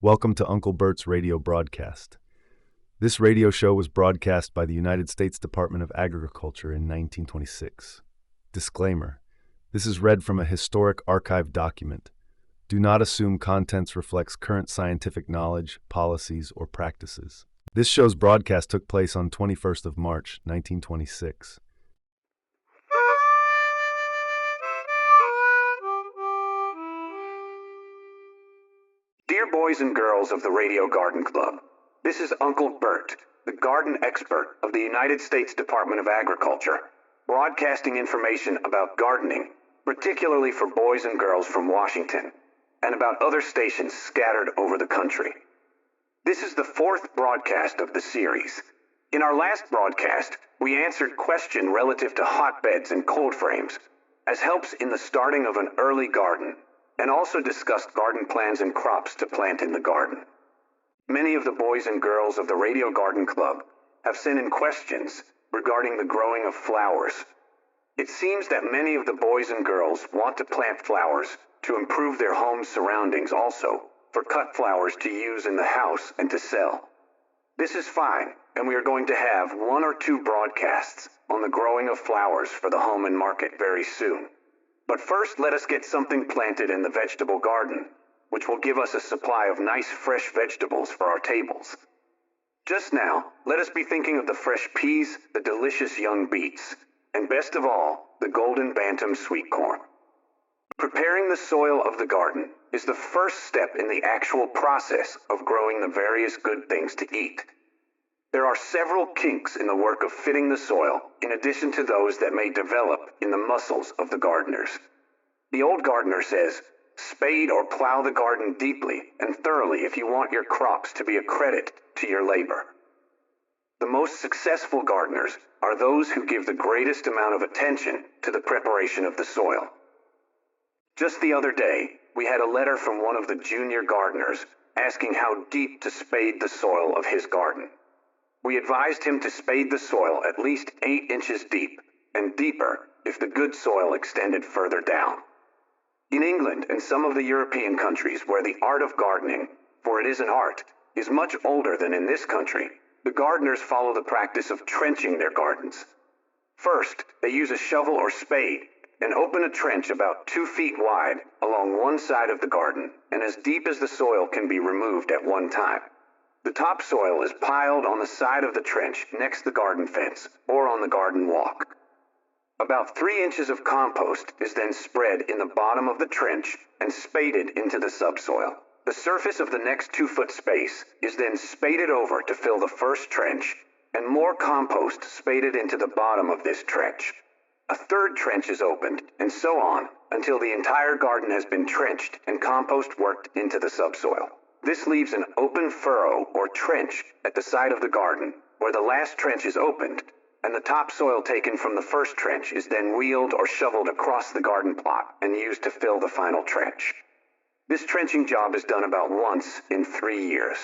Welcome to Uncle Bert's radio broadcast. This radio show was broadcast by the United States Department of Agriculture in 1926. Disclaimer: this is read from a historic archive document. Do not assume contents reflects current scientific knowledge, policies, or practices. This show's broadcast took place on 21st of March, 1926. Dear boys and girls of the Radio Garden Club, this is Uncle Bert, the garden expert of the United States Department of Agriculture, broadcasting information about gardening, particularly for boys and girls from Washington, and about other stations scattered over the country. This is the fourth broadcast of the series. In our last broadcast, we answered question relative to hotbeds and cold frames, as helps in the starting of an early garden, and also discussed garden plans and crops to plant in the garden. Many of the boys and girls of the Radio Garden Club have sent in questions regarding the growing of flowers. It seems that many of the boys and girls want to plant flowers to improve their home surroundings, also for cut flowers to use in the house and to sell. This is fine, and we are going to have one or two broadcasts on the growing of flowers for the home and market very soon. But first, let us get something planted in the vegetable garden, which will give us a supply of nice fresh vegetables for our tables. Just now, let us be thinking of the fresh peas, the delicious young beets, and best of all, the golden bantam sweet corn. Preparing the soil of the garden is the first step in the actual process of growing the various good things to eat. There are several kinks in the work of fitting the soil, in addition to those that may develop in the muscles of the gardeners. The old gardener says, spade or plow the garden deeply and thoroughly if you want your crops to be a credit to your labor. The most successful gardeners are those who give the greatest amount of attention to the preparation of the soil. Just the other day, we had a letter from one of the junior gardeners asking how deep to spade the soil of his garden. We advised him to spade the soil at least 8 inches deep, and deeper if the good soil extended further down. In England and some of the European countries where the art of gardening, for it is an art, is much older than in this country, the gardeners follow the practice of trenching their gardens. First, they use a shovel or spade and open a trench about 2 feet wide along one side of the garden and as deep as the soil can be removed at one time. The topsoil is piled on the side of the trench next the garden fence or on the garden walk. About 3 inches of compost is then spread in the bottom of the trench and spaded into the subsoil. The surface of the next 2-foot space is then spaded over to fill the first trench, and more compost spaded into the bottom of this trench. A third trench is opened, and so on, until the entire garden has been trenched and compost worked into the subsoil. This leaves an open furrow or trench at the side of the garden where the last trench is opened, and the topsoil taken from the first trench is then wheeled or shoveled across the garden plot and used to fill the final trench. This trenching job is done about once in 3 years.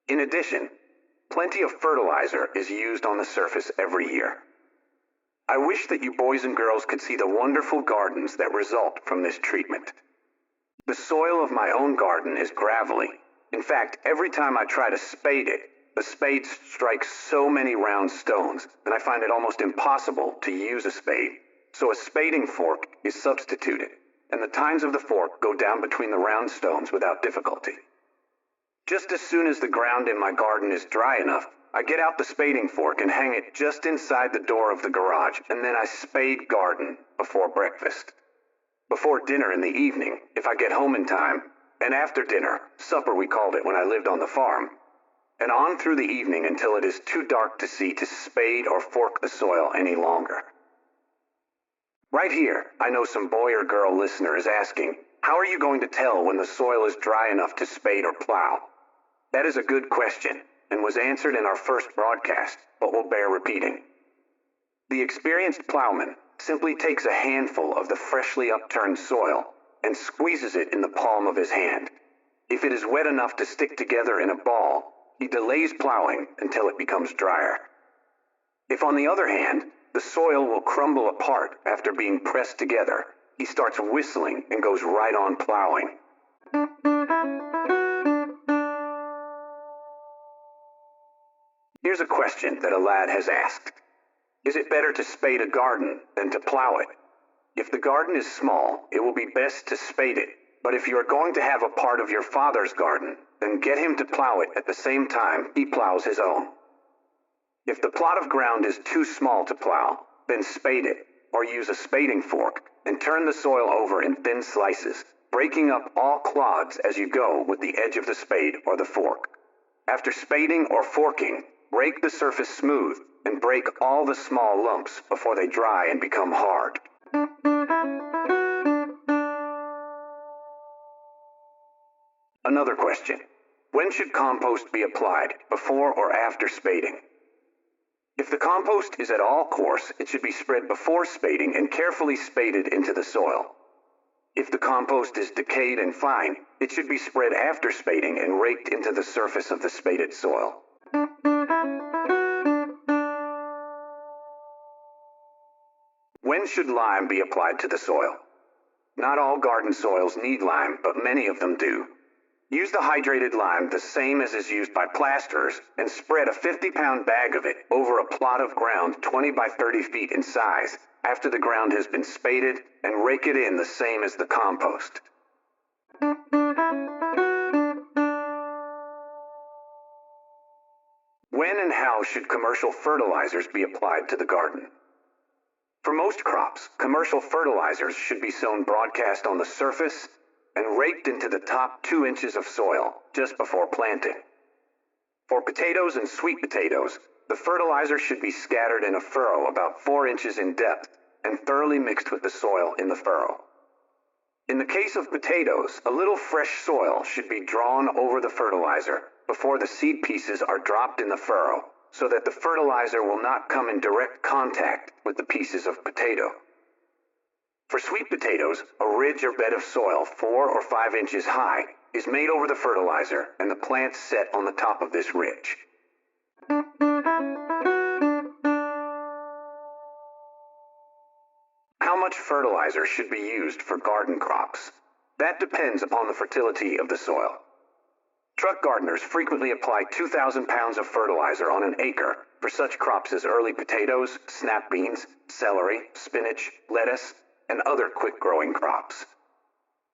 In addition, plenty of fertilizer is used on the surface every year. I wish that you boys and girls could see the wonderful gardens that result from this treatment. The soil of my own garden is gravelly. In fact, every time I try to spade it, the spade strikes so many round stones that I find it almost impossible to use a spade. So a spading fork is substituted, and the tines of the fork go down between the round stones without difficulty. Just as soon as the ground in my garden is dry enough, I get out the spading fork and hang it just inside the door of the garage, and then I spade garden before breakfast. Before dinner in the evening, if I get home in time, and after dinner, supper we called it when I lived on the farm, and on through the evening until it is too dark to see to spade or fork the soil any longer. Right here, I know some boy or girl listener is asking, how are you going to tell when the soil is dry enough to spade or plow? That is a good question, and was answered in our first broadcast, but will bear repeating. The experienced plowman simply takes a handful of the freshly upturned soil and squeezes it in the palm of his hand. If it is wet enough to stick together in a ball, he delays plowing until it becomes drier. If, on the other hand, the soil will crumble apart after being pressed together, he starts whistling and goes right on plowing. here's a question that a lad has asked. Is it better to spade a garden than to plow it? If the garden is small, it will be best to spade it. But if you are going to have a part of your father's garden, then get him to plow it at the same time he plows his own. If the plot of ground is too small to plow, then spade it, or use a spading fork, and turn the soil over in thin slices, breaking up all clods as you go with the edge of the spade or the fork. After spading or forking, rake the surface smooth and break all the small lumps before they dry and become hard. Another question. When should compost be applied, before or after spading? If the compost is at all coarse, it should be spread before spading and carefully spaded into the soil. If the compost is decayed and fine, it should be spread after spading and raked into the surface of the spaded soil. When should lime be applied to the soil? Not all garden soils need lime, but many of them do. Use the hydrated lime the same as is used by plasterers and spread a 50-pound bag of it over a plot of ground 20 by 30 feet in size after the ground has been spaded, and rake it in the same as the compost. When and how should commercial fertilizers be applied to the garden? For most crops, commercial fertilizers should be sown broadcast on the surface and raked into the top 2 inches of soil just before planting. For potatoes and sweet potatoes, the fertilizer should be scattered in a furrow about 4 inches in depth and thoroughly mixed with the soil in the furrow. In the case of potatoes, a little fresh soil should be drawn over the fertilizer before the seed pieces are dropped in the furrow, so that the fertilizer will not come in direct contact with the pieces of potato. For sweet potatoes, a ridge or bed of soil 4 or 5 inches high is made over the fertilizer and the plants set on the top of this ridge. How much fertilizer should be used for garden crops? That depends upon the fertility of the soil. Truck gardeners frequently apply 2,000 pounds of fertilizer on an acre for such crops as early potatoes, snap beans, celery, spinach, lettuce, and other quick-growing crops.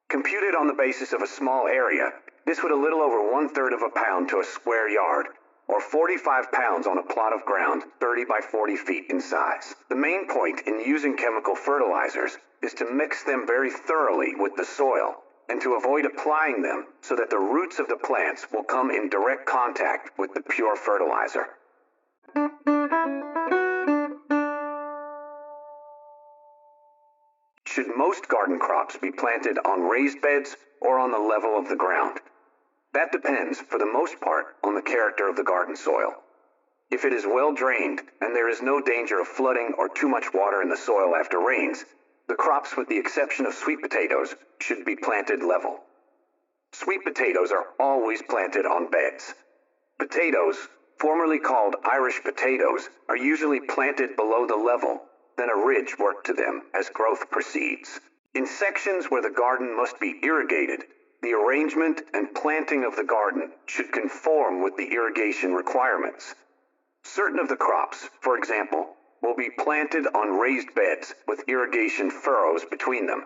Computed on the basis of a small area, this would a little over 1/3 of a pound to a square yard, or 45 pounds on a plot of ground 30 by 40 feet in size. The main point in using chemical fertilizers is to mix them very thoroughly with the soil and to avoid applying them so that the roots of the plants will come in direct contact with the pure fertilizer. Should most garden crops be planted on raised beds or on the level of the ground? That depends, for the most part, on the character of the garden soil. If it is well drained and there is no danger of flooding or too much water in the soil after rains, the crops, with the exception of sweet potatoes, should be planted level. Sweet potatoes are always planted on beds. Potatoes, formerly called Irish potatoes, are usually planted below the level, then a ridge worked to them as growth proceeds. In sections where the garden must be irrigated, the arrangement and planting of the garden should conform with the irrigation requirements. Certain of the crops, for example, will be planted on raised beds with irrigation furrows between them.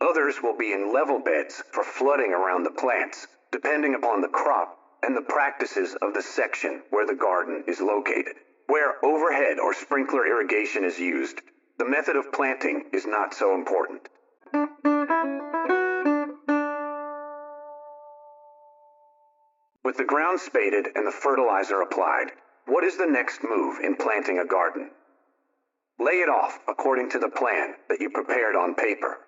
Others will be in level beds for flooding around the plants, depending upon the crop and the practices of the section where the garden is located. Where overhead or sprinkler irrigation is used, the method of planting is not so important. With the ground spaded and the fertilizer applied, what is the next move in planting a garden? Lay it off according to the plan that you prepared on paper.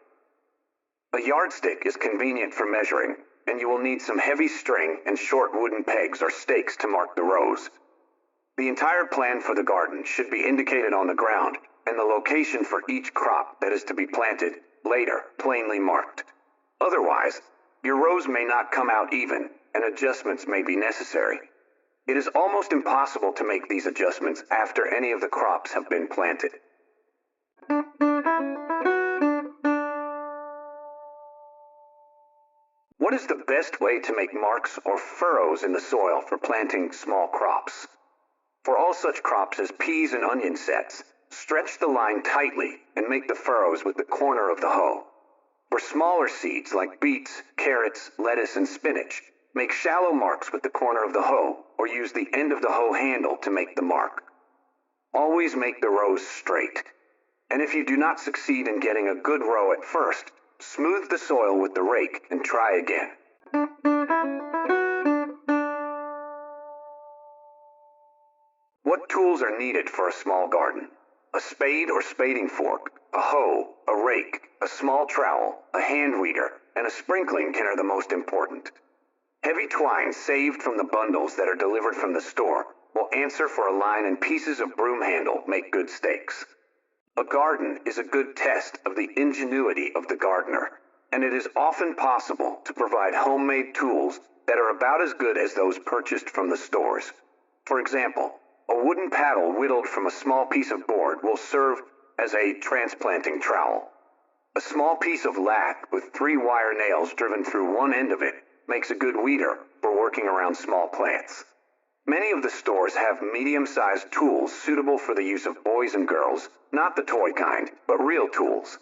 A yardstick is convenient for measuring, and you will need some heavy string and short wooden pegs or stakes to mark the rows. The entire plan for the garden should be indicated on the ground, and the location for each crop that is to be planted later plainly marked. Otherwise, your rows may not come out even, and adjustments may be necessary. It is almost impossible to make these adjustments after any of the crops have been planted. What is the best way to make marks or furrows in the soil for planting small crops? For all such crops as peas and onion sets, stretch the line tightly and make the furrows with the corner of the hoe. For smaller seeds like beets, carrots, lettuce, and spinach, make shallow marks with the corner of the hoe or use the end of the hoe handle to make the mark. Always make the rows straight. And if you do not succeed in getting a good row at first, smooth the soil with the rake and try again. What tools are needed for a small garden? A spade or spading fork, a hoe, a rake, a small trowel, a hand weeder, and a sprinkling can are the most important. Heavy twine saved from the bundles that are delivered from the store will answer for a line, and pieces of broom handle make good stakes. A garden is a good test of the ingenuity of the gardener, and it is often possible to provide homemade tools that are about as good as those purchased from the stores. For example, a wooden paddle whittled from a small piece of board will serve as a transplanting trowel. A small piece of lath with 3 wire nails driven through one end of it makes a good weeder for working around small plants. Many of the stores have medium-sized tools suitable for the use of boys and girls, not the toy kind, but real tools.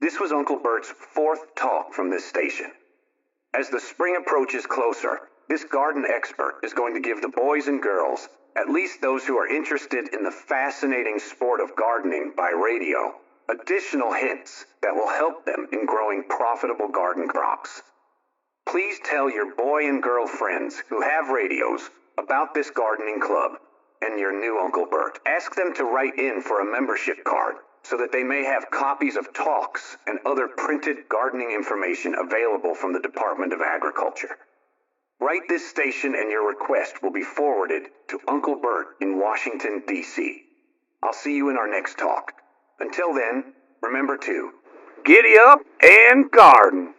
This was Uncle Bert's 4th talk from this station. As the spring approaches closer, this garden expert is going to give the boys and girls, at least those who are interested in the fascinating sport of gardening by radio, additional hints that will help them in growing profitable garden crops. Please tell your boy and girl friends who have radios about this gardening club and your new Uncle Bert. Ask them to write in for a membership card so that they may have copies of talks and other printed gardening information available from the Department of Agriculture. Write this station and your request will be forwarded to Uncle Bert in Washington, D.C. I'll see you in our next talk. Until then, remember to giddy up and garden.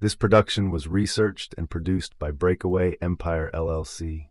This production was researched and produced by BreakAway Empire LLC.